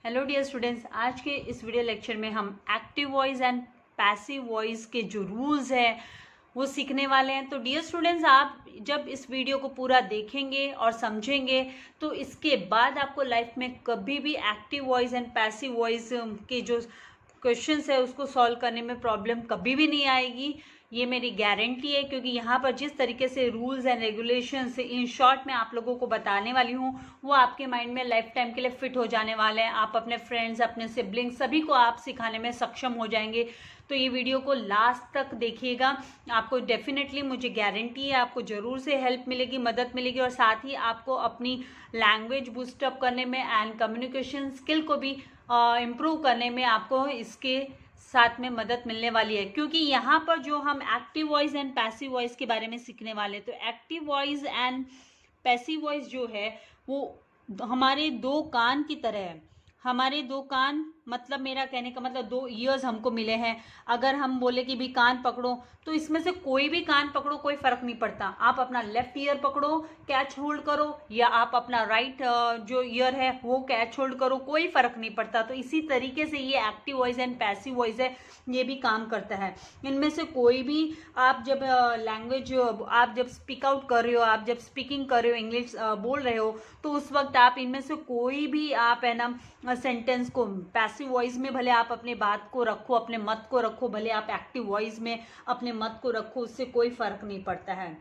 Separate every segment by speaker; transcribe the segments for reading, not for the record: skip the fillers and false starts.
Speaker 1: Hello dear students, आज के इस वीडियो लेक्चर में हम active voice and passive voice के जो रूल्स हैं वो सीखने वाले हैं। तो डियर स्टूडेंट्स, आप जब इस वीडियो को पूरा देखेंगे और समझेंगे तो इसके बाद आपको लाइफ में कभी भी active voice and passive voice के जो क्वेश्चंस है उसको सॉल्व करने में प्रॉब्लम कभी भी नहीं आएगी। ये मेरी गारंटी है, क्योंकि यहाँ पर जिस तरीके से rules and regulations in short में आप लोगों को बताने वाली हूँ वो आपके माइंड में लाइफ टाइम के लिए फिट हो जाने वाले हैं। आप अपने फ्रेंड्स, अपने सिबलिंग्स सभी को आप सिखाने में सक्षम हो जाएंगे। तो ये वीडियो को लास्ट तक देखिएगा, आपको डेफिनेटली, मुझे गारंटी है, आपको ज़रूर से हेल्प मिलेगी, मदद मिलेगी, और साथ ही आपको अपनी लैंग्वेज बूस्टअप करने में एंड कम्युनिकेशन स्किल को भी इम्प्रूव करने में आपको इसके साथ में मदद मिलने वाली है। क्योंकि यहाँ पर जो हम active voice and passive voice के बारे में सीखने वाले हैं, तो active voice and passive voice जो है वो हमारे दो कान की तरह है। हमारे दो कान, मतलब मेरा कहने का मतलब दो ईयर्स हमको मिले हैं। अगर हम बोले कि भी कान पकड़ो, तो इसमें से कोई भी कान पकड़ो, कोई फर्क नहीं पड़ता। आप अपना लेफ्ट ईयर पकड़ो, कैच होल्ड करो, या आप अपना राइट जो ईयर है वो कैच होल्ड करो, कोई फर्क नहीं पड़ता। तो इसी तरीके से ये active voice and passive voice है, ये भी काम करता है। इनमें से कोई भी आप जब लैंग्वेज आप जब स्पीक आउट कर रहे हो, आप जब स्पीकिंग कर रहे हो, इंग्लिश बोल रहे हो, तो उस वक्त आप इनमें से कोई भी आप है ना सेंटेंस को पैसिव वॉइस में भले आप अपने बात को रखो, अपने मत को रखो, भले आप एक्टिव वॉइस में अपने मत को रखो, उससे कोई फर्क नहीं पड़ता है।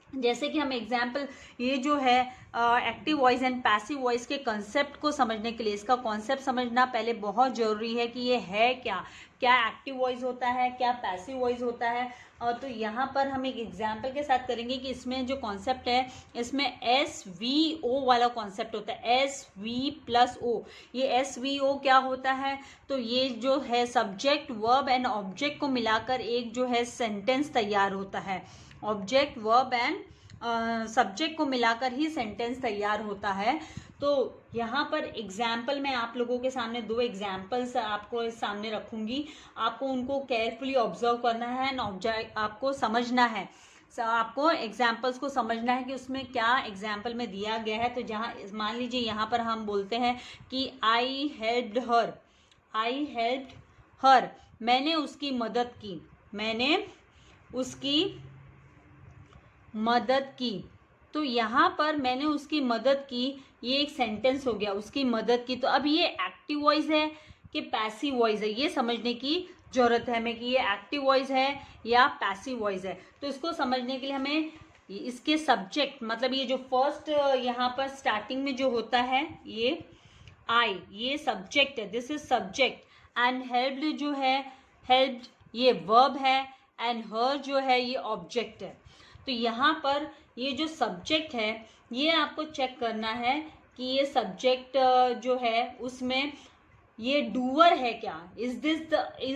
Speaker 1: जैसे कि हम एग्जाम्पल, ये जो है active voice and passive voice के कंसेप्ट को समझने के लिए, इसका कॉन्सेप्ट समझना पहले बहुत ज़रूरी है कि ये है क्या, क्या एक्टिव वॉइस होता है, क्या पैसिव वॉइस होता है। तो यहाँ पर हम एक एग्जाम्पल के साथ करेंगे कि इसमें जो कॉन्सेप्ट है, इसमें SVO वाला कॉन्सेप्ट होता है, SV+O। ये SVO क्या होता है, तो ये जो है सब्जेक्ट, वर्ब एंड ऑब्जेक्ट को मिलाकर एक जो है सेंटेंस तैयार होता है। ऑब्जेक्ट, वर्ब एंड सब्जेक्ट को मिलाकर ही सेंटेंस तैयार होता है। तो यहाँ पर एग्जाम्पल मैं आप लोगों के सामने दो एग्जाम्पल्स आपको सामने रखूंगी, आपको उनको केयरफुली ऑब्जर्व करना है एंड आपको समझना है। आपको एग्जाम्पल्स को समझना है कि उसमें क्या एग्जाम्पल में दिया गया है। तो जहाँ मान लीजिए यहाँ पर हम बोलते हैं कि आई हेल्प्ड हर, मैंने उसकी मदद की, मैंने उसकी मदद की। तो यहाँ पर मैंने उसकी मदद की, ये एक सेंटेंस हो गया, उसकी मदद की। तो अब ये एक्टिव वॉइस है कि पैसिव वॉइस है, ये समझने की जरूरत है हमें कि ये एक्टिव वॉइस है या पैसिव वॉइस है। तो इसको समझने के लिए हमें इसके सब्जेक्ट, मतलब ये जो फर्स्ट यहाँ पर स्टार्टिंग में जो होता है, ये आई, ये सब्जेक्ट है, this is subject. And helped जो है, हेल्प्ड ये वर्ब है, एंड हर जो है ये ऑब्जेक्ट है। तो यहाँ पर ये जो सब्जेक्ट है, ये आपको चेक करना है कि ये सब्जेक्ट जो है उसमें ये डूअर है क्या, इज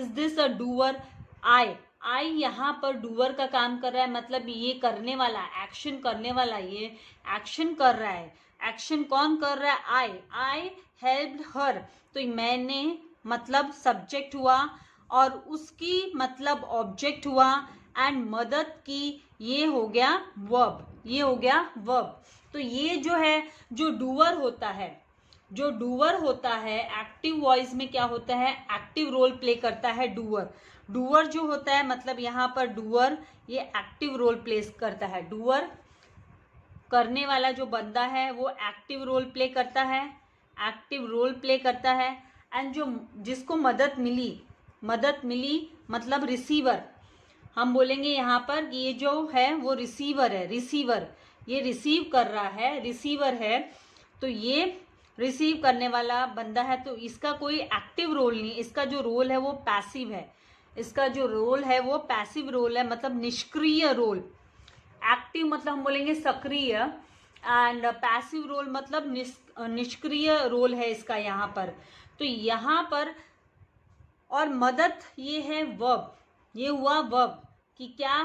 Speaker 1: दिस अ डूअर। आई यहाँ पर डूअर का काम कर रहा है, मतलब ये करने वाला, एक्शन करने वाला, ये एक्शन कर रहा है। एक्शन कौन कर रहा है? आई हेल्प्ड हर। तो मैंने मतलब सब्जेक्ट हुआ, और उसकी मतलब ऑब्जेक्ट हुआ, एंड मदद की ये हो गया वर्ब, ये हो गया वर्ब। तो ये जो है, जो डूअर होता है, जो डूअर होता है एक्टिव वॉइस में क्या होता है, एक्टिव रोल प्ले करता है डूअर। डूअर जो होता है, मतलब यहाँ पर डूअर ये एक्टिव रोल प्ले करता है। डूअर करने वाला जो बंदा है वो एक्टिव रोल प्ले करता है, एक्टिव रोल प्ले करता है। एंड जो जिसको मदद मिली मतलब रिसीवर, हम बोलेंगे यहाँ पर कि ये जो है वो रिसीवर है, रिसीवर ये रिसीव कर रहा है, रिसीवर है। तो ये रिसीव करने वाला बंदा है, तो इसका कोई एक्टिव रोल नहीं, इसका जो रोल है वो पैसिव है, इसका जो रोल है वो पैसिव रोल है, मतलब निष्क्रिय रोल। एक्टिव मतलब हम बोलेंगे सक्रिय, एंड पैसिव रोल मतलब निष्क्रिय रोल है इसका यहाँ पर। तो यहाँ पर, और मदद ये है वर्ब, ये हुआ वर्ब कि क्या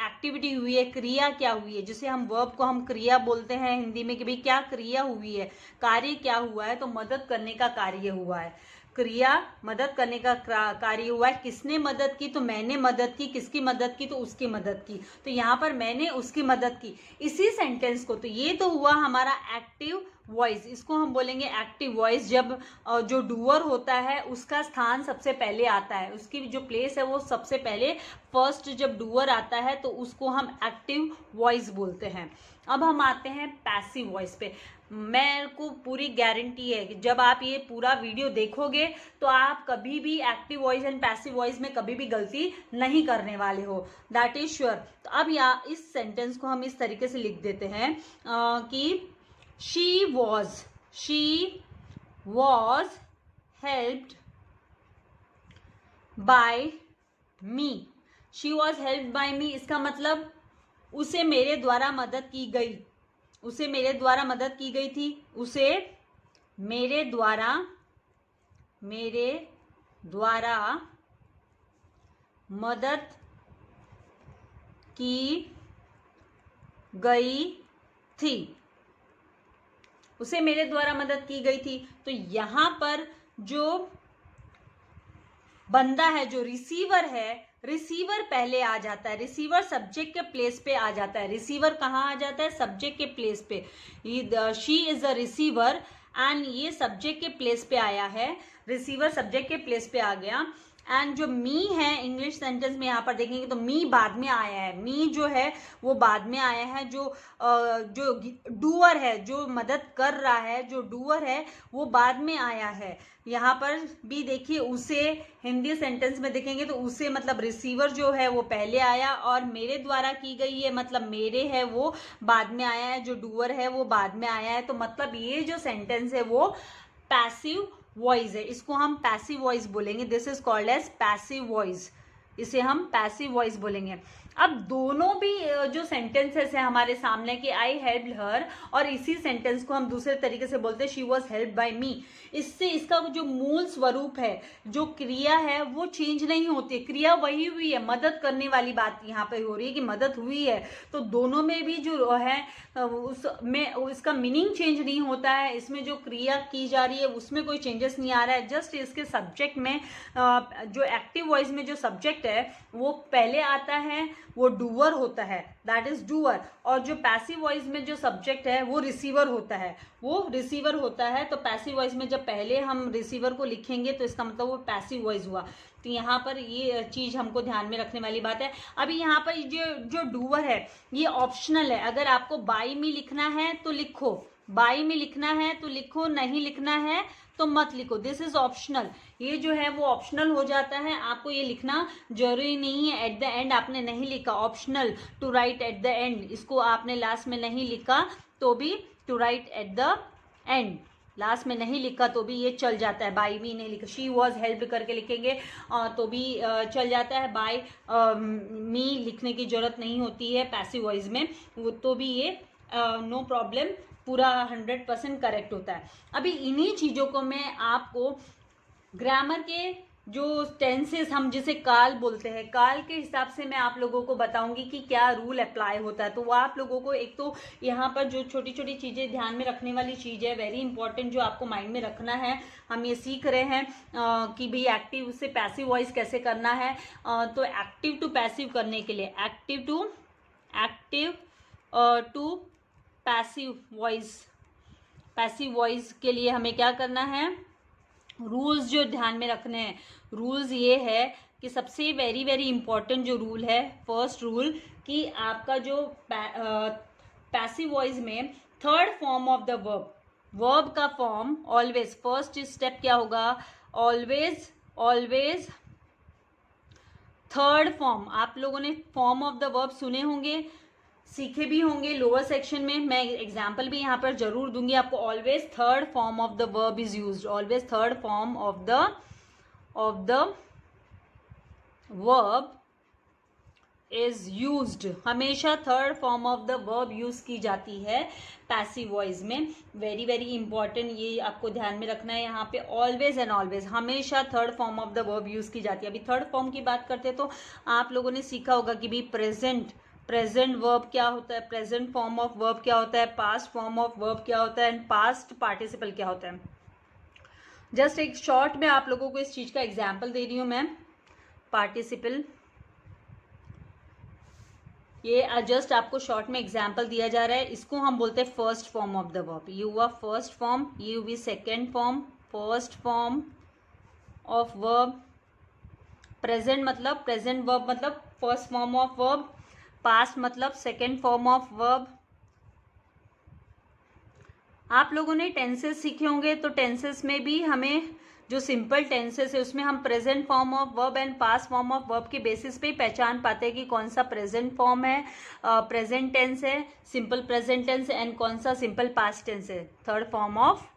Speaker 1: एक्टिविटी हुई है, क्रिया क्या हुई है, जिसे हम वर्ब को हम क्रिया बोलते हैं हिंदी में कि भाई क्या क्रिया हुई है, कार्य क्या हुआ है। तो मदद करने का कार्य हुआ है, क्रिया मदद करने का कार्य हुआ है। किसने मदद की? तो मैंने मदद की। किसकी मदद की? तो उसकी मदद की। तो यहाँ पर मैंने उसकी मदद की, इसी सेंटेंस को, तो ये तो हुआ हमारा एक्टिव वॉइस, इसको हम बोलेंगे एक्टिव वॉइस। जब जो डूअर होता है उसका स्थान सबसे पहले आता है, उसकी जो प्लेस है वो सबसे पहले फर्स्ट जब डूअर आता है तो उसको हम एक्टिव वॉइस बोलते हैं। अब हम आते हैं पैसिव वॉइस पे। मेरे को पूरी गारंटी है कि जब आप ये पूरा वीडियो देखोगे तो आप कभी भी active voice and passive voice में कभी भी गलती नहीं करने वाले हो, दैट इज श्योर। तो अब यहाँ इस सेंटेंस को हम इस तरीके से लिख देते हैं कि she was helped by me। she was helped by me इसका मतलब उसे मेरे द्वारा मदद की गई, उसे मेरे द्वारा मदद की गई थी, उसे मेरे द्वारा मदद की गई थी, उसे मेरे द्वारा मदद की गई थी। तो यहां पर जो बंदा है, जो रिसीवर है, रिसीवर पहले आ जाता है, रिसीवर सब्जेक्ट के प्लेस पे आ जाता है। रिसीवर कहाँ आ जाता है? सब्जेक्ट के प्लेस पे। She is a receiver and ये सब्जेक्ट के प्लेस पे आया है, रिसीवर सब्जेक्ट के प्लेस पे आ गया। एंड जो मी है इंग्लिश सेंटेंस में यहाँ पर देखेंगे तो मी बाद में आया है, मी जो है वो बाद में आया है। जो डूअर है, जो मदद कर रहा है, जो डूअर है वो बाद में आया है। यहाँ पर भी देखिए उसे, हिंदी सेंटेंस में देखेंगे तो उसे मतलब रिसीवर जो है वो पहले आया और मेरे द्वारा की गई है मतलब मेरे है वो बाद में आया है, जो डूअर है वो बाद में आया है। तो मतलब ये जो सेंटेंस है वो पैसिव वॉइस है, इसको हम पैसिव वॉइस बोलेंगे। This is called as passive voice, इसे हम पैसिव वॉइस बोलेंगे। अब दोनों भी जो सेंटेंसेस है हमारे सामने कि आई हेल्प्ड हर, और इसी सेंटेंस को हम दूसरे तरीके से बोलते हैं शी वॉज हेल्प्ड बाय मी। इससे इसका जो मूल स्वरूप है, जो क्रिया है वो चेंज नहीं होती, क्रिया वही हुई है, मदद करने वाली बात यहाँ पे हो रही है कि मदद हुई है। तो दोनों में भी जो है उसमें उसका मीनिंग चेंज नहीं होता है, इसमें जो क्रिया की जा रही है उसमें कोई चेंजेस नहीं आ रहा है। जस्ट इसके सब्जेक्ट में जो एक्टिव वॉइस में जो सब्जेक्ट है वो पहले आता है, वो डूअर होता है, दैट इज डूअर। और जो पैसिव वॉइस में जो सब्जेक्ट है वो रिसीवर होता है, वो रिसीवर होता है। तो पैसिव वॉइस में जब पहले हम रिसीवर को लिखेंगे तो इसका मतलब वो पैसिव वॉइस हुआ। तो यहाँ पर ये चीज हमको ध्यान में रखने वाली बात है। अभी यहाँ पर जो डूअर है ये ऑप्शनल है, अगर आपको बाय मी लिखना है तो लिखो, बाय में लिखना है तो लिखो, नहीं लिखना है तो मत लिखो, दिस इज ऑप्शनल। ये जो है वो ऑप्शनल हो जाता है, आपको ये लिखना जरूरी नहीं है। एट द एंड आपने नहीं लिखा, optional to write at the end, इसको आपने लास्ट में नहीं लिखा तो भी to write at the end, last में नहीं लिखा तो भी ये चल जाता है। बाय मी नहीं लिखा, शी वॉज हेल्प्ड करके लिखेंगे तो भी चल जाता है। बाय मी लिखने की जरूरत नहीं होती है पैसिव वॉइस में, वो तो भी ये नो प्रॉब्लम, पूरा 100% करेक्ट होता है। अभी इन्हीं चीज़ों को मैं आपको ग्रामर के जो टेंसेस हम जिसे काल बोलते हैं, काल के हिसाब से मैं आप लोगों को बताऊंगी कि क्या रूल अप्लाई होता है। तो वो आप लोगों को एक तो यहाँ पर जो छोटी छोटी चीज़ें ध्यान में रखने वाली चीज़ है, वेरी इंपॉर्टेंट, जो आपको माइंड में रखना है। हम ये सीख रहे हैं कि भाई एक्टिव से पैसिव वॉइस कैसे करना है। तो एक्टिव टू पैसिव करने के लिए, एक्टिव टू पैसिव वॉइस के लिए हमें क्या करना है, रूल्स जो ध्यान में रखने हैं। रूल्स ये है कि सबसे वेरी वेरी इंपॉर्टेंट जो रूल है, फर्स्ट रूल, कि आपका जो पैसिव वॉइस में third form of the verb का फॉर्म ऑलवेज, फर्स्ट स्टेप क्या होगा, ऑलवेज थर्ड फॉर्म। आप लोगों ने फॉर्म ऑफ द वर्ब सुने होंगे, सीखे भी होंगे लोअर सेक्शन में, मैं एग्जाम्पल भी यहाँ पर जरूर दूंगी आपको। Always third form of the verb is used, always third form of the verb is used, हमेशा third form of the verb use की जाती है पैसिव वॉइस में। वेरी वेरी इंपॉर्टेंट, ये आपको ध्यान में रखना है। यहाँ पे ऑलवेज एंड ऑलवेज हमेशा third form of the verb use की जाती है। अभी थर्ड फॉर्म की बात करते हैं तो आप लोगों ने सीखा होगा कि भी प्रेजेंट वर्ब क्या होता है, प्रेजेंट फॉर्म ऑफ वर्ब क्या होता है, पास्ट फॉर्म ऑफ वर्ब क्या होता है, एंड पास्ट पार्टिसिपल क्या होता है। जस्ट एक शॉर्ट में आप लोगों को इस चीज का एग्जाम्पल दे रही हूं मैं। पार्टिसिपल ये जस्ट आपको शॉर्ट में एग्जाम्पल दिया जा रहा है, इसको हम बोलते हैं first form of the verb. यू हुआ फर्स्ट फॉर्म, यू बी second form, first form of verb. Present मतलब प्रेजेंट वर्ब मतलब first form of verb. Past मतलब सेकेंड फॉर्म ऑफ वर्ब। आप लोगों ने टेंसेस सीखे होंगे, तो टेंसेस में भी हमें जो सिंपल टेंसेस है उसमें हम present form of verb and past form of verb के बेसिस पे ही पहचान पाते हैं कि कौन सा प्रेजेंट फॉर्म है, प्रेजेंट टेंस है, सिंपल प्रेजेंट टेंस एंड कौन सा सिंपल पास्ट टेंस है, थर्ड फॉर्म ऑफ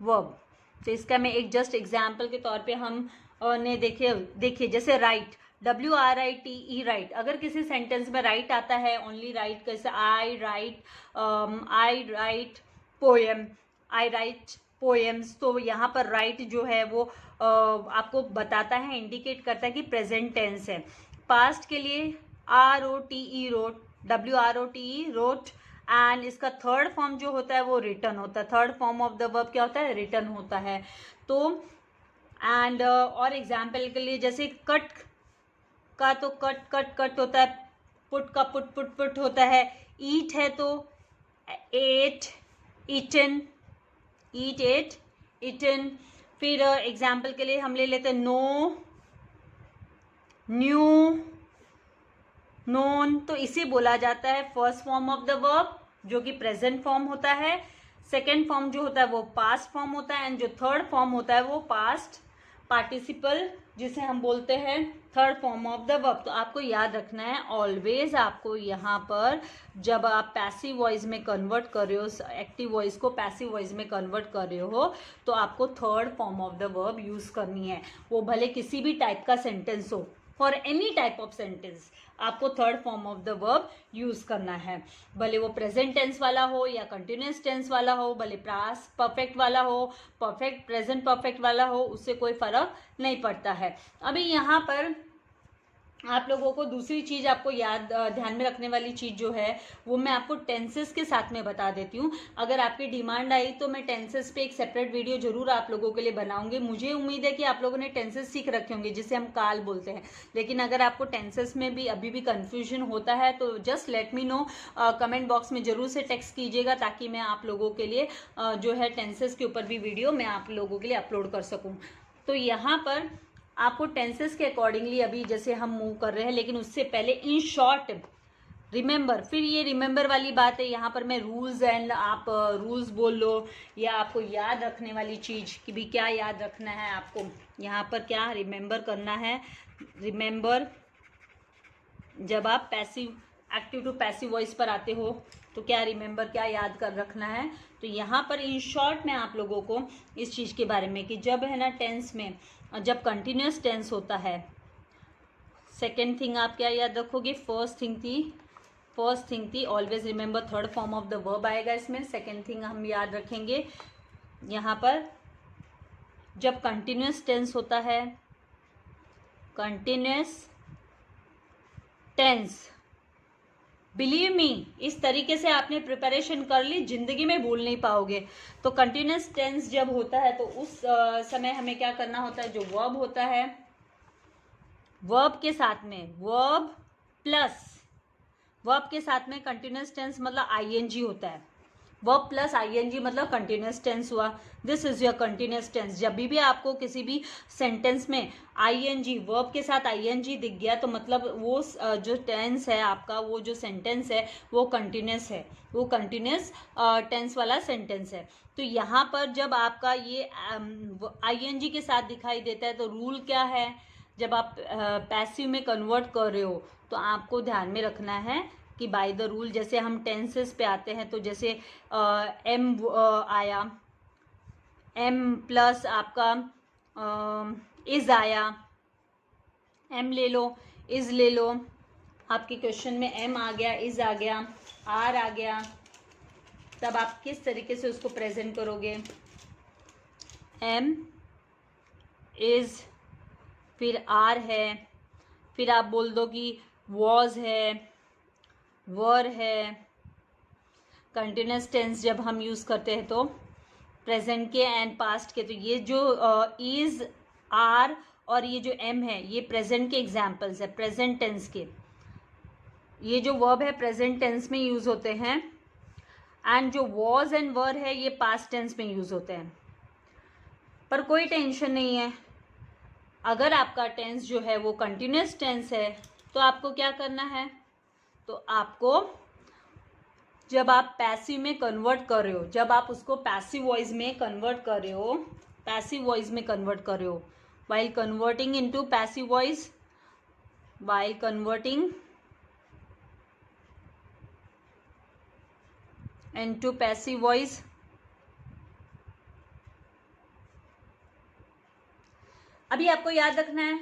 Speaker 1: वर्ब। तो इसका मैं एक जस्ट एग्जाम्पल के तौर पे हम ने देखिए जैसे राइट, WRITE राइट। अगर किसी सेंटेंस में राइट आता है, ओनली राइट, कैसे आई राइट पोएम, आई राइट पोएम्स, तो यहाँ पर राइट जो है वो आपको बताता है, इंडिकेट करता है कि प्रेजेंट टेंस है। पास्ट के लिए ROTE rote, WROTE wrote, and इसका थर्ड फॉर्म जो होता है वो रिटर्न होता है। Third form of the verb क्या होता है? रिटर्न होता है। तो एंड और एग्जाम्पल के लिए जैसे कट का तो कट होता है, पुट का पुट होता है, ईट है तो एट, ईटन, ईट एट, ईटन। फिर एग्जाम्पल के लिए हम ले लेते हैं नो, न्यू, नोन, तो इसे बोला जाता है first form of the verb जो कि प्रेजेंट फॉर्म होता है। सेकेंड फॉर्म जो होता है वो पास्ट फॉर्म होता है, एंड जो थर्ड फॉर्म होता है वो पास्ट पार्टिसिपल जिसे हम बोलते हैं third form of the verb. तो आपको याद रखना है ऑलवेज, आपको यहाँ पर जब आप पैसिव वॉइस में कन्वर्ट कर रहे हो, एक्टिव वॉइस को पैसिव वॉइस में कन्वर्ट कर रहे हो, तो आपको third form of the verb use करनी है। वो भले किसी भी टाइप का सेंटेंस हो, for any type of sentence आपको third form of the verb use करना है, भले वो प्रेजेंट टेंस वाला हो या कंटिन्यूस टेंस वाला हो, भले पास्ट परफेक्ट वाला हो, परफेक्ट प्रेजेंट परफेक्ट वाला हो, उससे कोई फर्क नहीं पड़ता है। अभी यहाँ पर आप लोगों को दूसरी चीज आपको याद ध्यान में रखने वाली चीज जो है वो मैं आपको टेंसेस के साथ में बता देती हूँ। अगर आपकी डिमांड आई तो मैं टेंसेस पे एक सेपरेट वीडियो जरूर आप लोगों के लिए बनाऊंगी। मुझे उम्मीद है कि आप लोगों ने टेंसेस सीख रखे होंगे जिसे हम काल बोलते हैं, लेकिन अगर आपको टेंसेस में भी अभी भी कंफ्यूजन होता है तो just let me know, comment box में जरूर से टेक्स्ट कीजिएगा ताकि मैं आप लोगों के लिए जो है टेंसेस के ऊपर भी वीडियो मैं आप लोगों के लिए अपलोड कर सकूँ। तो यहाँ पर आपको टेंसेस के अकॉर्डिंगली अभी जैसे हम मूव कर रहे हैं, लेकिन उससे पहले इन शॉर्ट रिमेंबर, फिर ये रिमेंबर वाली बात है, यहाँ पर मैं रूल्स एंड आप रूल्स बोल लो, या आपको याद रखने वाली चीज कि भी क्या याद रखना है आपको, यहाँ पर क्या रिमेंबर करना है। रिमेंबर, जब आप passive active to passive voice पर आते हो तो क्या रिमेंबर, क्या याद कर रखना है। तो यहाँ पर इन शॉर्ट में आप लोगों को इस चीज़ के बारे में कि जब है ना टेंस में, जब कंटिन्यूस टेंस होता है, सेकेंड थिंग आप क्या याद रखोगे, फर्स्ट थिंग थी always remember third form of the verb आएगा इसमें। सेकेंड थिंग हम याद रखेंगे यहाँ पर जब कंटिन्यूस टेंस होता है, कंटिन्यूस टेंस, बिलीव मी, इस तरीके से आपने प्रिपरेशन कर ली, जिंदगी में भूल नहीं पाओगे। तो कंटिन्यूस टेंस जब होता है तो उस समय हमें क्या करना होता है, जो वर्ब होता है, वर्ब के साथ में वर्ब के साथ में कंटिन्यूस टेंस मतलब आईएनजी होता है, वर्ब प्लस आईएनजी मतलब कंटिन्यूस टेंस हुआ। This is your continuous tense. जब भी आपको किसी भी सेंटेंस में आईएनजी, वर्ब के साथ आईएनजी दिख गया तो मतलब वो जो टेंस है आपका, वो जो सेंटेंस है वो कंटिन्यूस है, वो कंटिन्यूस टेंस वाला सेंटेंस है। तो यहाँ पर जब आपका ये आईएनजी के साथ दिखाई देता है तो रूल क्या है, जब आप पैसिव में कन्वर्ट कर रहे हो तो आपको ध्यान में रखना है कि बाय द रूल, जैसे हम टेंसेस पे आते हैं तो जैसे एम आया, एम प्लस आपका इज आया, एम ले लो, इज ले लो, आपके क्वेश्चन में एम आ गया, इज आ गया, आर आ गया, तब आप किस तरीके से उसको प्रेजेंट करोगे, एम इज, फिर आर है, फिर आप बोल दो कि वॉज है, वर है। कंटिन्यूस टेंस जब हम यूज़ करते हैं तो प्रेजेंट के एंड पास्ट के, तो ये जो इज, आर और ये जो एम है ये प्रेजेंट के एग्जाम्पल्स है, प्रेजेंट टेंस के। ये जो वर्ब है प्रेजेंट टेंस में यूज होते हैं, एंड जो वॉज एंड वर है ये पास्ट टेंस में यूज होते हैं। पर कोई टेंशन नहीं है, अगर आपका टेंस जो है वो कंटिन्यूस टेंस है तो आपको क्या करना है, तो आपको जब आप पैसिव में कन्वर्ट कर रहे हो, जब आप उसको पैसिव वॉइस में कन्वर्ट कर रहे हो, पैसिव वॉइस में कन्वर्ट कर रहे हो, while converting into passive voice, while converting into passive voice, अभी आपको याद रखना है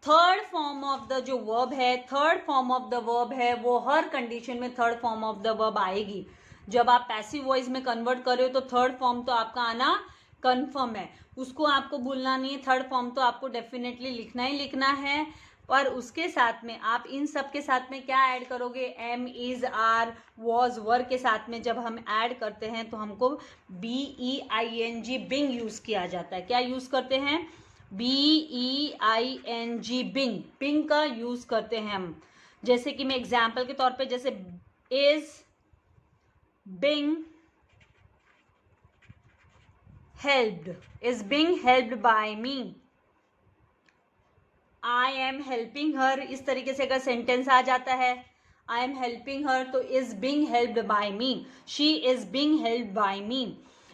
Speaker 1: थर्ड फॉर्म ऑफ द जो वर्ब है, third form of the verb है वो हर कंडीशन में third form of the verb आएगी। जब आप पैसिव वॉइस में कन्वर्ट कर रहे हो तो थर्ड फॉर्म तो आपका आना कंफर्म है, उसको आपको भूलना नहीं है। थर्ड फॉर्म तो आपको डेफिनेटली लिखना ही लिखना है। और उसके साथ में आप इन सब के साथ में क्या ऐड करोगे, एम, इज, आर, वॉज, वर के साथ में जब हम ऐड करते हैं तो हमको BEING बिंग यूज किया जाता है। क्या यूज करते हैं, BEING बिंग, बिंग का यूज करते हैं हम। जैसे कि मैं एग्जाम्पल के तौर पे, जैसे is being helped, is being helped by me, I am helping her, इस तरीके से अगर सेंटेंस आ जाता है I am helping her तो is being helped by me, she is being helped by me,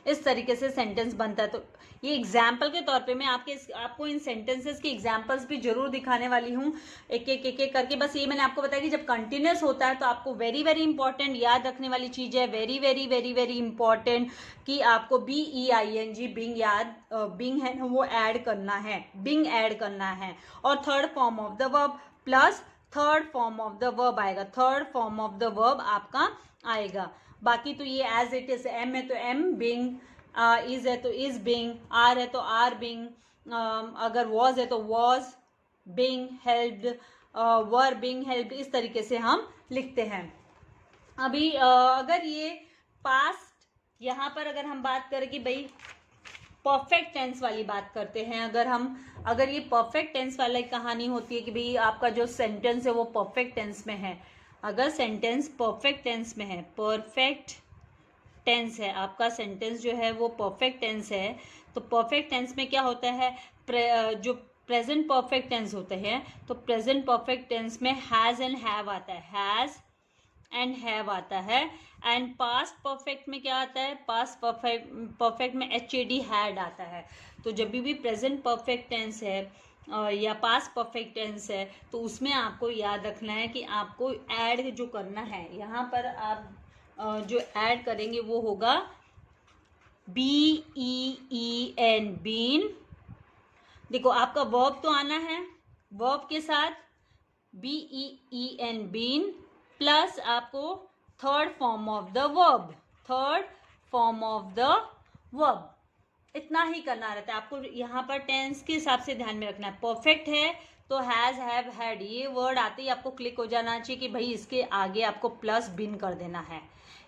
Speaker 1: इस तरीके से सेंटेंस बनता है। तो ये एग्जाम्पल के तौर पे मैं आपको इन सेंटेंसेस के एग्जाम्पल्स भी जरूर दिखाने वाली हूँ एक एक करके। बस ये मैंने आपको बताया कि जब कंटिन्यूस होता है तो आपको वेरी वेरी इंपॉर्टेंट याद रखने वाली चीज है, very very very very important, कि आपको BEING बिंग याद, बिंग है वो ऐड करना है, बिंग ऐड करना है। और third form of the verb plus third form of the verb आएगा, third form of the verb आपका आएगा। बाकी तो ये एज इट इज, एम है तो एम बिंग, इज है तो इज बिंग, आर है तो आर बिंग, अगर वॉज है तो was being helped, were being helped, इस तरीके से हम लिखते हैं। अभी अगर ये पास्ट, यहाँ पर अगर हम बात करें कि भाई परफेक्ट टेंस वाली बात करते हैं, अगर ये परफेक्ट टेंस वाली कहानी होती है कि भाई आपका जो सेंटेंस है वो परफेक्ट टेंस में है, अगर सेंटेंस परफेक्ट टेंस में है, परफेक्ट टेंस है आपका सेंटेंस जो है वो परफेक्ट टेंस है, तो परफेक्ट टेंस में क्या होता है, जो प्रेजेंट परफेक्ट टेंस होते हैं तो प्रेजेंट परफेक्ट टेंस में हैज़ एंड हैव आता है, हैज़ एंड हैव आता है। एंड पास्ट परफेक्ट में क्या आता है, पास्ट परफेक्ट में HAD हैड आता है। तो जब भी प्रेजेंट परफेक्ट टेंस है या पास्ट परफेक्ट टेंस है तो उसमें आपको याद रखना है कि आपको ऐड जो करना है, यहाँ पर आप जो ऐड करेंगे वो होगा BEEN बीन। देखो आपका वर्ब तो आना है, वर्ब के साथ BEEN बीन प्लस आपको third form of the verb, third form of the verb, इतना ही करना रहता है आपको। यहाँ पर टेंस के हिसाब से ध्यान में रखना है। परफेक्ट है तो हैज, हैव, हैड, ये वर्ड आते ही आपको क्लिक हो जाना चाहिए कि भाई इसके आगे आपको प्लस बिन कर देना है,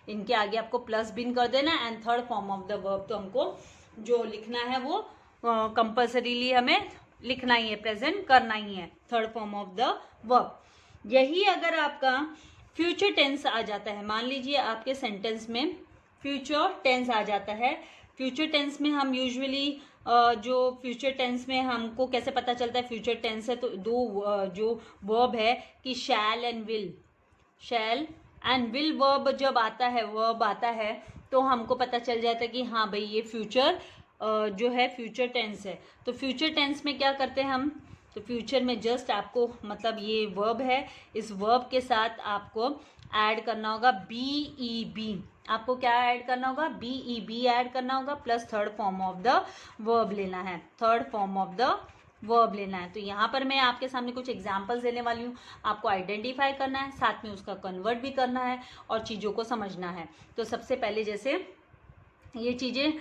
Speaker 1: इनके आगे आपको प्लस बिन कर देना। And third form of the verb तो हमको जो लिखना है वो कंपल्सरीली हमें लिखना ही है, प्रेजेंट करना ही है, third form of the verb. यही अगर आपका फ्यूचर टेंस आ जाता है, मान लीजिए आपके सेंटेंस में फ्यूचर टेंस आ जाता है, फ्यूचर टेंस में हम यूजुअली जो फ्यूचर टेंस में हमको कैसे पता चलता है फ्यूचर टेंस है, तो दो जो वर्ब है कि shall and will, shall and will verb जब आता है, वर्ब आता है तो हमको पता चल जाता है कि हाँ भाई ये फ्यूचर जो है फ्यूचर टेंस है। तो फ्यूचर टेंस में क्या करते हैं हम, तो फ्यूचर में जस्ट आपको मतलब ये वर्ब है, इस वर्ब के साथ आपको ऐड करना होगा BEB, आपको क्या ऐड करना होगा, BEB ऐड करना होगा plus third form of the verb लेना है, third form of the verb लेना है। तो यहाँ पर मैं आपके सामने कुछ एग्जांपल्स देने वाली हूँ, आपको आइडेंटिफाई करना है, साथ में उसका कन्वर्ट भी करना है और चीज़ों को समझना है। तो सबसे पहले जैसे ये चीज़ें,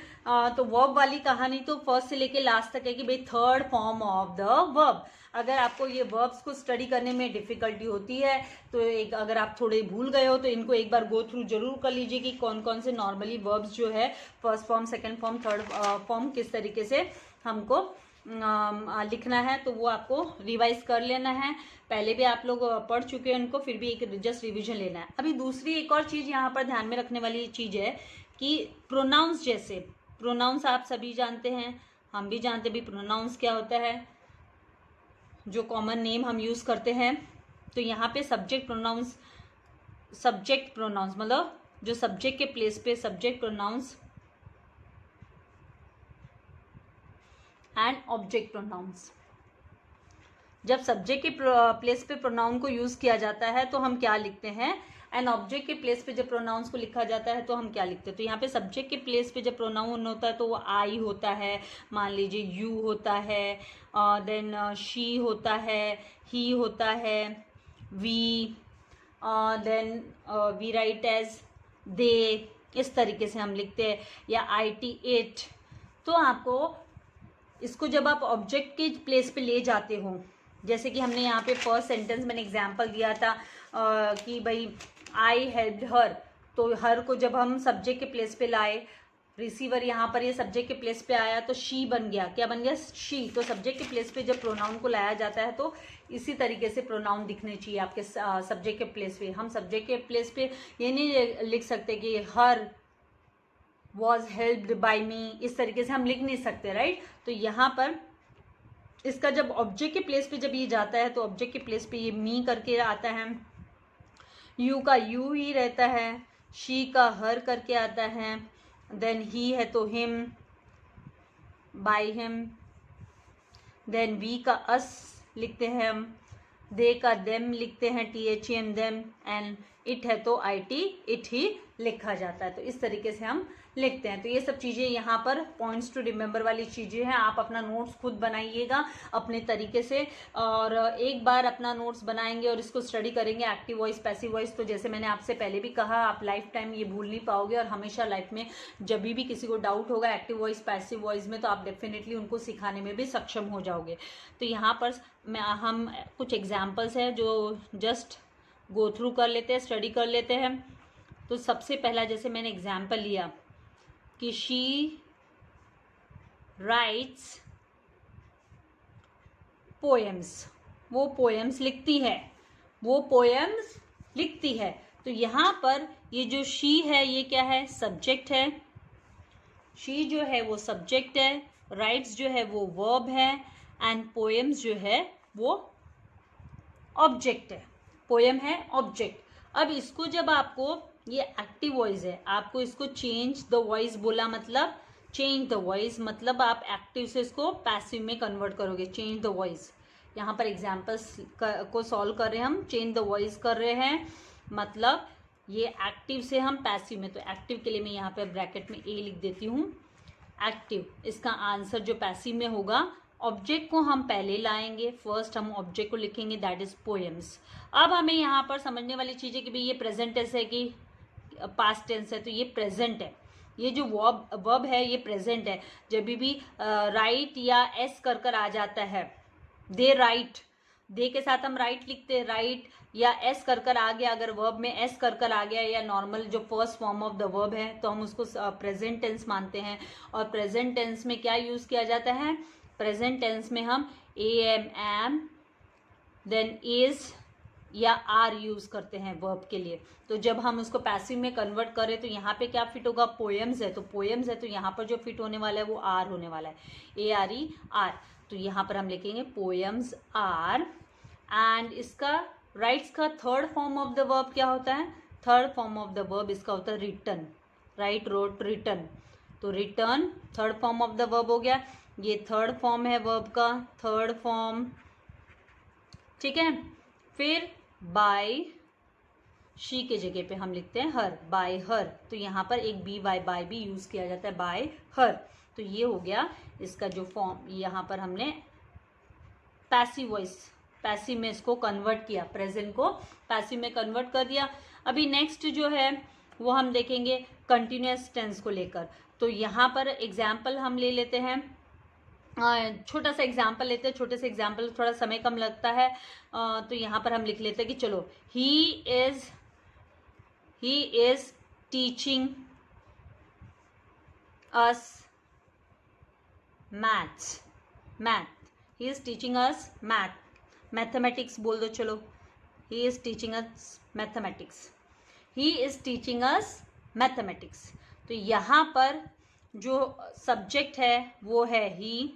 Speaker 1: तो वर्ब वाली कहानी तो फर्स्ट से लेके लास्ट तक है कि भाई third form of the verb. अगर आपको ये वर्ब्स को स्टडी करने में डिफ़िकल्टी होती है तो एक अगर आप थोड़े भूल गए हो तो इनको एक बार गो थ्रू जरूर कर लीजिए कि कौन कौन से नॉर्मली वर्ब्स जो है first form, second form, third form किस तरीके से हमको लिखना है तो वो आपको रिवाइज कर लेना है। पहले भी आप लोग पढ़ चुके हैं उनको, फिर भी एक जस्ट रिवीजन लेना है। अभी दूसरी एक और चीज़ यहाँ पर ध्यान में रखने वाली चीज़ है कि प्रोनाउंस, जैसे प्रोनाउंस आप सभी जानते हैं, हम भी जानते हैं भी प्रोनाउंस क्या होता है, जो कॉमन नेम हम यूज़ करते हैं। तो यहाँ पे सब्जेक्ट प्रोनाउंस मतलब जो सब्जेक्ट के प्लेस पे subject pronouns and object pronouns. जब सब्जेक्ट के प्लेस पे प्रोनाउन को यूज किया जाता है तो हम क्या लिखते हैं, एंड ऑब्जेक्ट के प्लेस पे जब प्रोनाउंस को लिखा जाता है तो हम क्या लिखते हैं। तो यहाँ पे सब्जेक्ट के प्लेस पे जब प्रोनाउन होता है तो वो आई होता है, मान लीजिए यू होता है, देन शी होता है, ही होता है, we, then we write as they, इस तरीके से हम लिखते हैं, या आई टी इट। तो आपको इसको जब आप ऑब्जेक्ट के प्लेस पे ले जाते हो, जैसे कि हमने यहाँ पे फर्स्ट सेंटेंस मैंने एग्जांपल दिया था कि भाई आई हेल्प्ड हर, तो हर को जब हम सब्जेक्ट के प्लेस पे लाए, रिसीवर यहाँ पर ये सब्जेक्ट के प्लेस पे आया तो शी बन गया, क्या बन गया, शी। तो सब्जेक्ट के प्लेस पे जब प्रोनाउन को लाया जाता है तो इसी तरीके से प्रोनाउन दिखने चाहिए आपके सब्जेक्ट के प्लेस पे। हम सब्जेक्ट के प्लेस पे ये नहीं लिख सकते कि हर वॉज हेल्प्ड बाई मी, इस तरीके से हम लिख नहीं सकते, राइट। तो यहाँ पर इसका जब ऑब्जेक्ट के प्लेस पे जब ये जाता है तो ऑब्जेक्ट के प्लेस पे ये मी करके आता है, यू का यू ही रहता है, शी का हर करके आता है, देन ही है तो him, by him, then we का अस लिखते हैं हम, दे का देम लिखते हैं, THEM देम, एंड इट है तो IT इट ही लिखा जाता है। तो इस तरीके से हम लिखते हैं। तो ये सब चीज़ें यहाँ पर पॉइंट्स टू रिमेंबर वाली चीज़ें हैं। आप अपना नोट्स खुद बनाइएगा अपने तरीके से, और एक बार अपना नोट्स बनाएंगे और इसको स्टडी करेंगे एक्टिव वॉइस पैसिव वॉइस, तो जैसे मैंने आपसे पहले भी कहा, आप लाइफ टाइम ये भूल नहीं पाओगे, और हमेशा लाइफ में जब भी किसी को डाउट होगा एक्टिव वॉइस पैसिव वॉइस में, तो आप डेफिनेटली उनको सिखाने में भी सक्षम हो जाओगे। तो यहाँ पर हम कुछ एग्जाम्पल्स हैं जो जस्ट गो थ्रू कर लेते हैं, स्टडी कर लेते हैं। तो सबसे पहला जैसे मैंने एग्जाम्पल लिया कि शी राइट्स पोएम्स, वो पोएम्स लिखती है, वो पोएम्स लिखती है। तो यहाँ पर ये जो शी है ये क्या है, सब्जेक्ट है, शी जो है वो सब्जेक्ट है, राइट्स जो है वो वर्ब है, एंड पोएम्स जो है वो ऑब्जेक्ट है। पोएम है ऑब्जेक्ट। अब इसको जब आपको, ये एक्टिव वॉइस है, आपको इसको चेंज द वॉइस बोला, मतलब चेंज द वॉइस मतलब आप एक्टिव से इसको पैसिव में कन्वर्ट करोगे, चेंज द वॉइस। यहाँ पर एग्जाम्पल्स को सॉल्व कर रहे हैं हम, चेंज द वॉइस कर रहे हैं, मतलब ये एक्टिव से हम पैसिव में। तो एक्टिव के लिए मैं यहाँ पे ब्रैकेट में ए लिख देती हूँ, एक्टिव। इसका आंसर जो पैसिव में होगा, ऑब्जेक्ट को हम पहले लाएंगे, फर्स्ट हम ऑब्जेक्ट को लिखेंगे, दैट इज पोएम्स। अब हमें यहाँ पर समझने वाली चीज़ है कि भाई ये प्रेजेंट टेंस है कि पास्ट टेंस है। तो ये प्रेजेंट है, ये जो वर्ब है ये प्रेजेंट है। जब भी राइट या एस कर आ जाता है, दे राइट, दे के साथ हम राइट लिखते हैं, राइट, या एस कर आ गया, अगर वर्ब में एस कर आ गया, या नॉर्मल जो first form of the verb है, तो हम उसको प्रेजेंट टेंस मानते हैं। और प्रेजेंट टेंस में क्या यूज किया जाता है, प्रेजेंट टेंस में हम am, देन इज या आर यूज करते हैं वर्ब के लिए। तो जब हम उसको पैसिव में कन्वर्ट करें तो यहाँ पे क्या फिट होगा, पोएम्स है, तो पोएम्स है तो यहाँ पर जो फिट होने वाला है वो आर होने वाला है, ARE। तो यहाँ पर हम लिखेंगे पोएम्स आर। एंड इसका राइट्स का third form of the verb क्या होता है, third form of the verb इसका होता है रिटर्न, राइट, रोट, रिटर्न। तो return third form of the verb हो गया, ये थर्ड फॉर्म है वर्ब का, थर्ड फॉर्म, ठीक है। फिर बाय, शी के जगह पे हम लिखते हैं हर, बाय हर। तो यहाँ पर एक बाय भी यूज किया जाता है, बाय हर। तो ये हो गया इसका जो फॉर्म, यहाँ पर हमने पैसिव वॉइस, पैसिव में इसको कन्वर्ट किया, प्रेजेंट को पैसिव में कन्वर्ट कर दिया। अभी नेक्स्ट जो है वो हम देखेंगे कंटिन्यूअस टेंस को लेकर। तो यहाँ पर एग्जाम्पल हम ले लेते हैं, छोटा सा एग्जाम्पल लेते हैं, छोटे से एग्जाम्पल थोड़ा समय कम लगता है। तो यहाँ पर हम लिख लेते हैं कि चलो, he is teaching us maths, math, he is teaching us math, mathematics बोल दो चलो, he is teaching us mathematics, he is teaching us mathematics. तो यहाँ पर जो सब्जेक्ट है वो है ही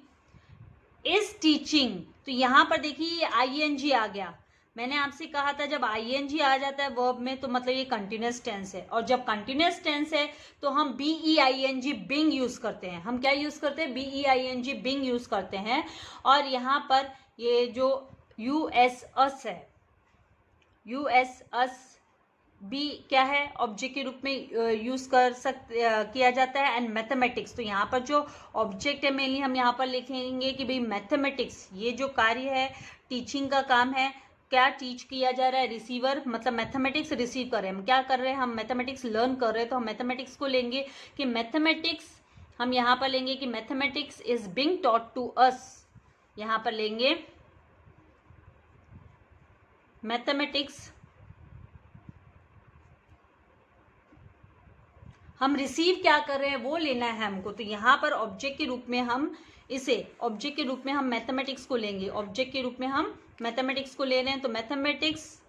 Speaker 1: इज टीचिंग। तो यहाँ पर देखिए ये आईएनजी आ गया। मैंने आपसे कहा था जब आईएनजी आ जाता है वर्ब में तो मतलब ये कंटिन्यूस टेंस है, और जब कंटिन्यूस टेंस है तो हम बीईआईएनजी बिंग यूज करते हैं। हम क्या यूज करते हैं? बीईआईएनजी बिंग यूज करते हैं। और यहाँ पर ये जो यूएस अस है, यूएस अस भी क्या है? ऑब्जेक्ट के रूप में यूज कर सकते किया जाता है। एंड मैथमेटिक्स, तो यहाँ पर जो ऑब्जेक्ट है मेनली हम यहाँ पर लिखेंगे कि भाई मैथमेटिक्स, ये जो कार्य है टीचिंग का काम है। क्या टीच किया जा रहा है? रिसीवर, मतलब मैथमेटिक्स रिसीव कर रहे हैं। हम क्या कर रहे हैं? हम मैथमेटिक्स लर्न कर रहे हैं। तो हम मैथमेटिक्स को लेंगे कि मैथमेटिक्स, हम यहाँ पर लेंगे कि mathematics is being taught to us. यहाँ पर लेंगे मैथमेटिक्स, हम रिसीव क्या कर रहे हैं वो लेना है हमको। तो यहाँ पर ऑब्जेक्ट के रूप में हम इसे, ऑब्जेक्ट के रूप में हम मैथमेटिक्स को लेंगे। ऑब्जेक्ट के रूप में हम मैथमेटिक्स को ले रहे हैं। तो मैथमेटिक्स,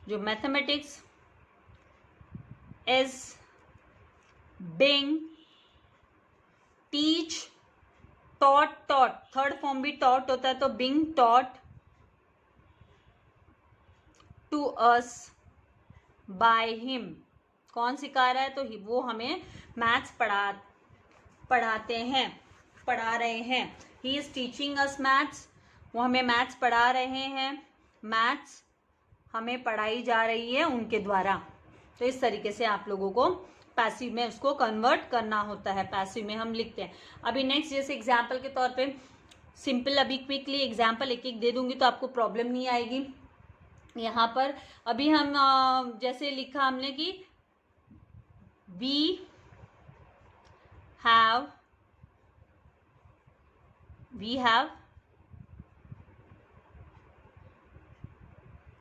Speaker 1: जो mathematics is being teach taught, taught third form भी टॉट होता है, तो being taught to us by him. कौन सिखा रहा है? तो वो हमें मैथ्स पढ़ाते हैं, पढ़ा रहे हैं। He is teaching us maths, वो हमें मैथ्स पढ़ा रहे हैं। मैथ्स हमें पढ़ाई जा रही है उनके द्वारा। तो इस तरीके से आप लोगों को पैसिव में उसको कन्वर्ट करना होता है। पैसिव में हम लिखते हैं। अभी नेक्स्ट जैसे एग्जाम्पल के तौर पे सिंपल, अभी क्विकली एग्जाम्पल एक एक दे दूंगी तो आपको प्रॉब्लम नहीं आएगी। यहाँ पर अभी हम जैसे लिखा हमने कि we have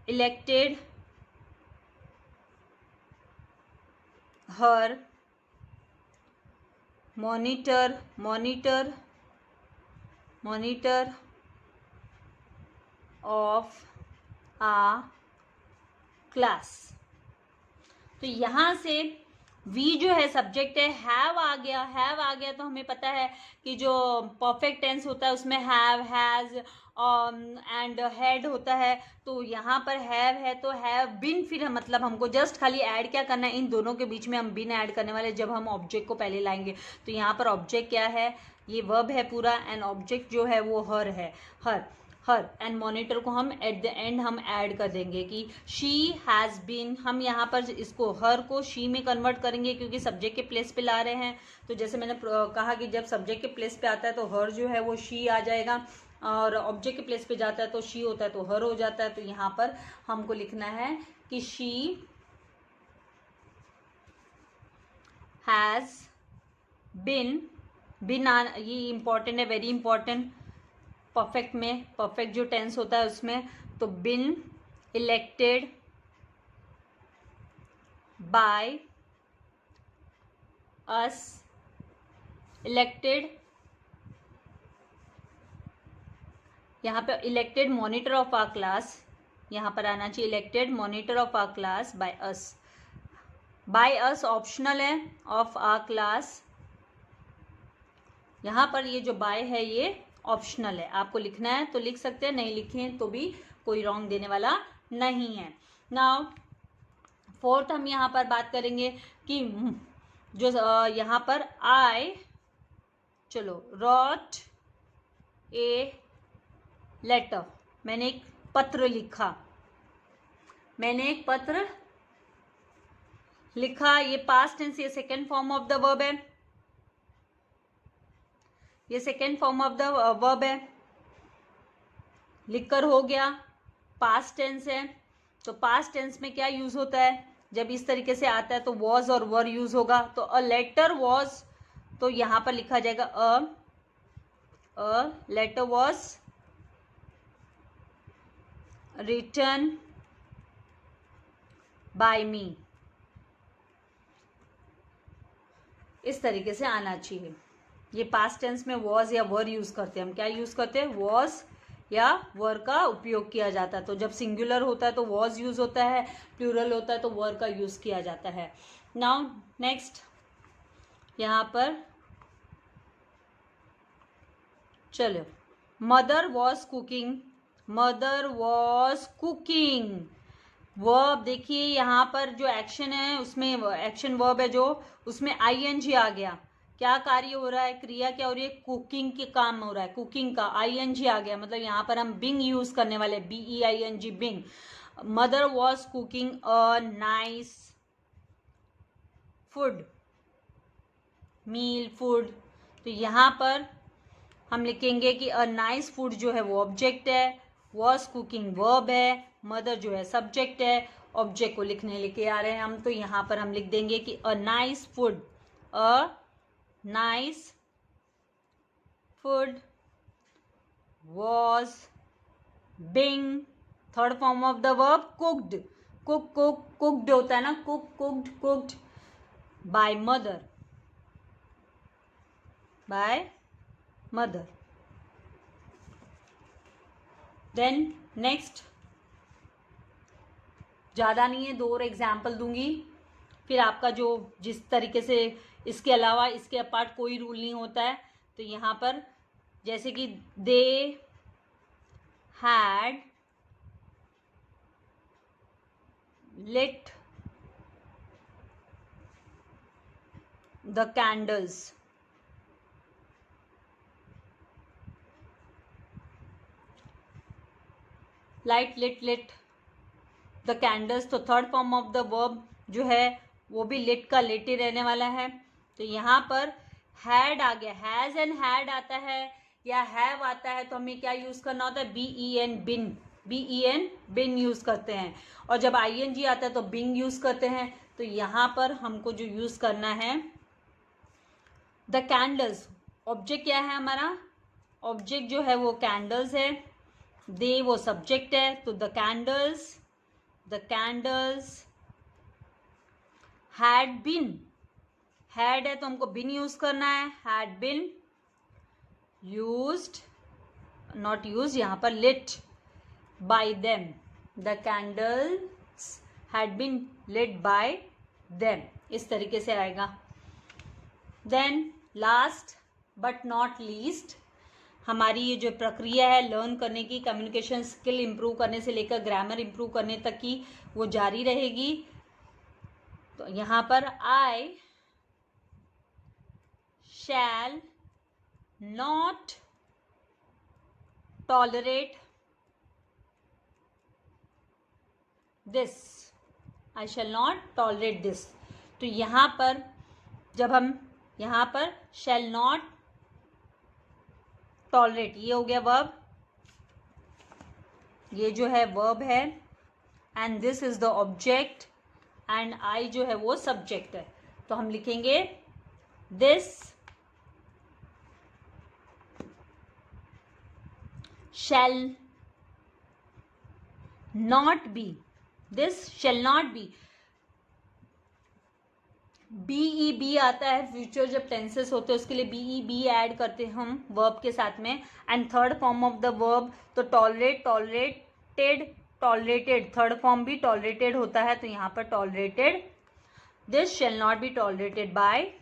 Speaker 1: elected her monitor of a class। तो यहाँ से वी जो है सब्जेक्ट है, हैव आ गया। हैव आ गया तो हमें पता है कि जो परफेक्ट टेंस होता है उसमें हैव, हैज एंड हैड होता है। तो यहाँ पर हैव है तो हैव बिन, फिर मतलब हमको जस्ट खाली ऐड क्या करना है, इन दोनों के बीच में हम बिन ऐड करने वाले जब हम ऑब्जेक्ट को पहले लाएंगे। तो यहाँ पर ऑब्जेक्ट क्या है? ये वर्ब है पूरा, एंड ऑब्जेक्ट जो है वो हर है, हर एंड मॉनिटर को हम एट द एंड हम ऐड कर देंगे कि शी हैज़ बीन। हम यहाँ पर इसको हर को शी में कन्वर्ट करेंगे क्योंकि सब्जेक्ट के प्लेस पे ला रहे हैं। तो जैसे मैंने कहा कि जब सब्जेक्ट के प्लेस पे आता है तो हर जो है वो शी आ जाएगा, और ऑब्जेक्ट के प्लेस पे जाता है तो शी होता है तो हर हो जाता है। तो यहाँ पर हमको लिखना है कि शी हैज़ बिन। बिन ये इंपॉर्टेंट है, वेरी इंपॉर्टेंट। परफेक्ट में, परफेक्ट जो टेंस होता है उसमें, तो been elected by us. Elected, यहाँ पे elected monitor of our class, यहाँ पर आना चाहिए elected monitor of our class by us. By us optional है, ऑफ आवर क्लास। यहाँ पर ये जो बाय है ये ऑप्शनल है, आपको लिखना है तो लिख सकते हैं, नहीं लिखें तो भी कोई रॉन्ग देने वाला नहीं है। नाउ फोर्थ हम यहाँ पर बात करेंगे कि जो यहाँ पर आई, चलो रॉट ए लेटर, मैंने एक पत्र लिखा, मैंने एक पत्र लिखा। ये पास्ट टेंस, ये second form of the verb है, ये second form of the verb है। लिखकर हो गया, पास्ट टेंस है। तो पास्ट टेंस में क्या यूज होता है? जब इस तरीके से आता है तो वॉज और वर यूज होगा। तो अ लेटर वॉज, तो यहां पर लिखा जाएगा a letter was written by me. इस तरीके से आना चाहिए। ये पास्ट टेंस में वॉज या वर यूज करते हैं हम। क्या यूज करते हैं? वॉज या वर का उपयोग किया जाता है। तो जब सिंगुलर होता है तो वॉज यूज होता है, प्लूरल होता है तो वर का यूज किया जाता है। नाउ नेक्स्ट यहाँ पर चलो, mother was cooking, mother was cooking. Verb देखिए यहाँ पर जो एक्शन है उसमें एक्शन वर्ब है जो, उसमें आईएनजी आ गया। क्या कार्य हो रहा है? क्रिया क्या हो रही है? कुकिंग के काम हो रहा है, कुकिंग का आईएनजी आ गया। मतलब यहाँ पर हम बिंग यूज करने वाले, BEING being. Mother was cooking a nice food, meal, food. तो यहाँ पर हम लिखेंगे कि अ नाइस फूड जो है वो ऑब्जेक्ट है, वॉज कुकिंग वर्ब है, मदर जो है सब्जेक्ट है। ऑब्जेक्ट को लिखने लेके आ रहे हैं हम, तो यहाँ पर हम लिख देंगे कि a nice food, a nice food was being, third form of the verb cooked, cooked होता है ना, cooked by mother, by mother. Then next, ज़्यादा नहीं है, 2 और एग्जाम्पल दूंगी, फिर आपका जो जिस तरीके से, इसके अलावा इसके अपार्ट कोई रूल नहीं होता है। तो यहाँ पर जैसे कि they had lit the candles, light lit the candles। तो third form of the verb जो है वो भी lit का lit ही रहने वाला है। तो यहाँ पर हैड आ गया, हैज एंड हैड आता है या हैव आता है तो हमें क्या यूज करना होता है? BEN बिन, BEN बिन यूज करते हैं। और जब ING आता है तो बिंग यूज करते हैं। तो यहाँ पर हमको जो यूज करना है, द कैंडल्स, ऑब्जेक्ट क्या है हमारा? ऑब्जेक्ट जो है वो कैंडल्स है, दे वो सब्जेक्ट है। तो the candles had been, had है तो हमको बिन यूज करना है, had been used, not use, यहाँ पर lit by them, the candles had been lit by them, इस तरीके से आएगा। Then last but not least, हमारी ये जो प्रक्रिया है लर्न करने की, कम्युनिकेशन स्किल इंप्रूव करने से लेकर ग्रामर इंप्रूव करने तक की, वो जारी रहेगी। तो यहाँ पर I shall not tolerate this, I shall not tolerate this. तो यहाँ पर जब हम यहाँ पर शैल नॉट टॉलरेट, ये हो गया वर्ब, ये जो है वर्ब है, and this is the object, and I जो है वो सब्जेक्ट है। तो हम लिखेंगे this shall not be, this shall not be, BEB आता है, फ्यूचर जब टेंसेस होते हैं उसके लिए BEB ऐड करते हैं हम वर्ब के साथ में। And third form of the verb, तो tolerate, tolerated, tolerated, third form भी टॉलरेटेड होता है। तो यहाँ पर tolerated, this shall not be tolerated by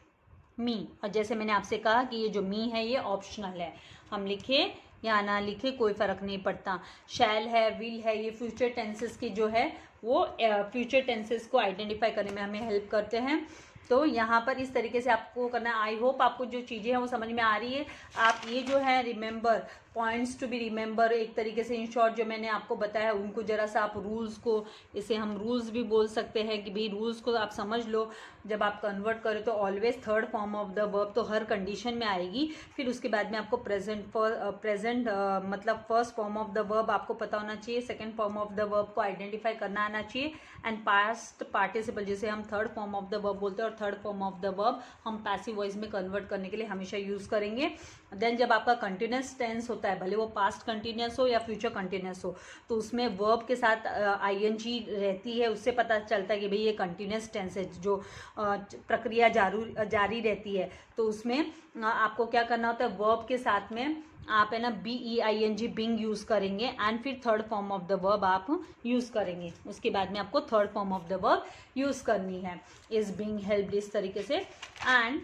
Speaker 1: me. और जैसे मैंने आपसे कहा कि ये जो मी है ये ऑप्शनल है, हम लिखे या ना लिखे कोई फर्क नहीं पड़ता। शैल है, विल है, ये फ्यूचर टेंसेस की जो है वो फ्यूचर टेंसेस को आइडेंटिफाई करने में हमें हेल्प करते हैं। तो यहाँ पर इस तरीके से आपको करना है। आई होप आपको जो चीज़ें हैं वो समझ में आ रही है। आप ये जो है remember, points to be remember, एक तरीके से इन शॉर्ट जो मैंने आपको बताया उनको जरा सा आप रूल्स को, इसे हम रूल्स भी बोल सकते हैं कि भाई रूल्स को आप समझ लो। जब आप कन्वर्ट करें तो always third form of the verb तो हर कंडीशन में आएगी। फिर उसके बाद में आपको प्रेजेंट मतलब first form of the verb आपको पता होना चाहिए, second form of the verb को आइडेंटिफाई करना आना चाहिए, एंड पास्ट पार्टिसिपल जिसे हम third form of the verb बोलते हैं, और third form of the verb हम पैसिव वॉइस में कन्वर्ट करने के लिए हमेशा यूज करेंगे। देन जब आपका कंटिन्यूअस टेंस होता होता है, भले वो पास्ट कंटिन्यूस हो या फ्यूचर कंटिन्यूस हो, तो उसमें वर्ब के साथ आईएनजी रहती है, उससे पता चलता है कि भाई ये कंटिन्यूस टेंस है, जो प्रक्रिया जारी रहती है। तो उसमें आपको क्या करना होता है, वर्ब के साथ में आप है ना BEING बिंग यूज करेंगे एंड फिर third form of the verb आप यूज करेंगे। उसके बाद में आपको third form of the verb use करनी है, इज बिंग हेल्प्ड, इस तरीके से। एंड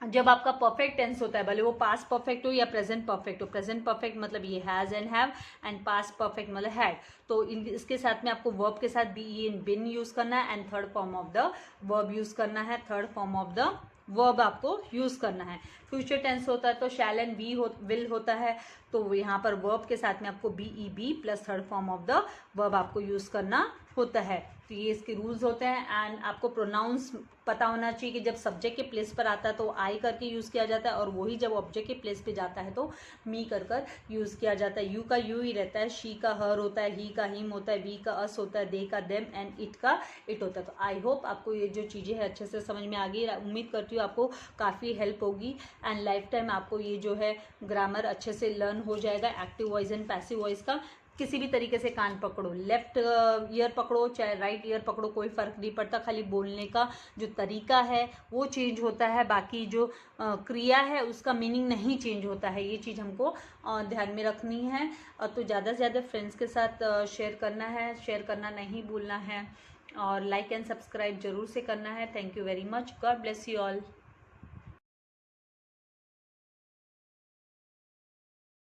Speaker 1: जब आपका परफेक्ट टेंस होता है, भले वो पास्ट परफेक्ट हो या प्रेजेंट परफेक्ट हो, प्रेजेंट परफेक्ट मतलब ये has and have, and past perfect मतलब हैड, तो इसके साथ में आपको वर्ब के साथ BE इन बिन यूज करना है and third form of the verb use करना है, third form of the verb आपको यूज करना है। फ्यूचर टेंस होता है तो शैल एंड विल होता है, तो यहाँ पर वर्ब के साथ में आपको BEB plus third form of the verb आपको यूज करना होता है। तो ये इसके रूल्स होते हैं। एंड आपको प्रोनाउंस पता होना चाहिए कि जब सब्जेक्ट के प्लेस पर आता है तो आई करके यूज़ किया जाता है, और वही जब ऑब्जेक्ट के प्लेस पे जाता है तो मी कर यूज़ किया जाता है। यू का यू ही रहता है, शी का हर होता है, ही का हिम होता है, वी का अस होता है, दे का देम, एंड इट का इट होता है। तो आई होप आपको ये जो चीज़ें हैं अच्छे से समझ में आ गई। उम्मीद करती हूँ आपको काफ़ी हेल्प होगी एंड लाइफ टाइम आपको ये जो है ग्रामर अच्छे से लर्न हो जाएगा। Active voice and passive voice का किसी भी तरीके से कान पकड़ो, लेफ्ट ईयर पकड़ो चाहे राइट ईयर पकड़ो, कोई फर्क नहीं पड़ता, खाली बोलने का जो तरीका है वो चेंज होता है, बाकी जो क्रिया है उसका मीनिंग नहीं चेंज होता है। ये चीज़ हमको ध्यान में रखनी है। तो ज़्यादा से ज़्यादा फ्रेंड्स के साथ शेयर करना है, शेयर करना नहीं भूलना है, और लाइक एंड सब्सक्राइब जरूर से करना है। Thank you very much, God bless you all.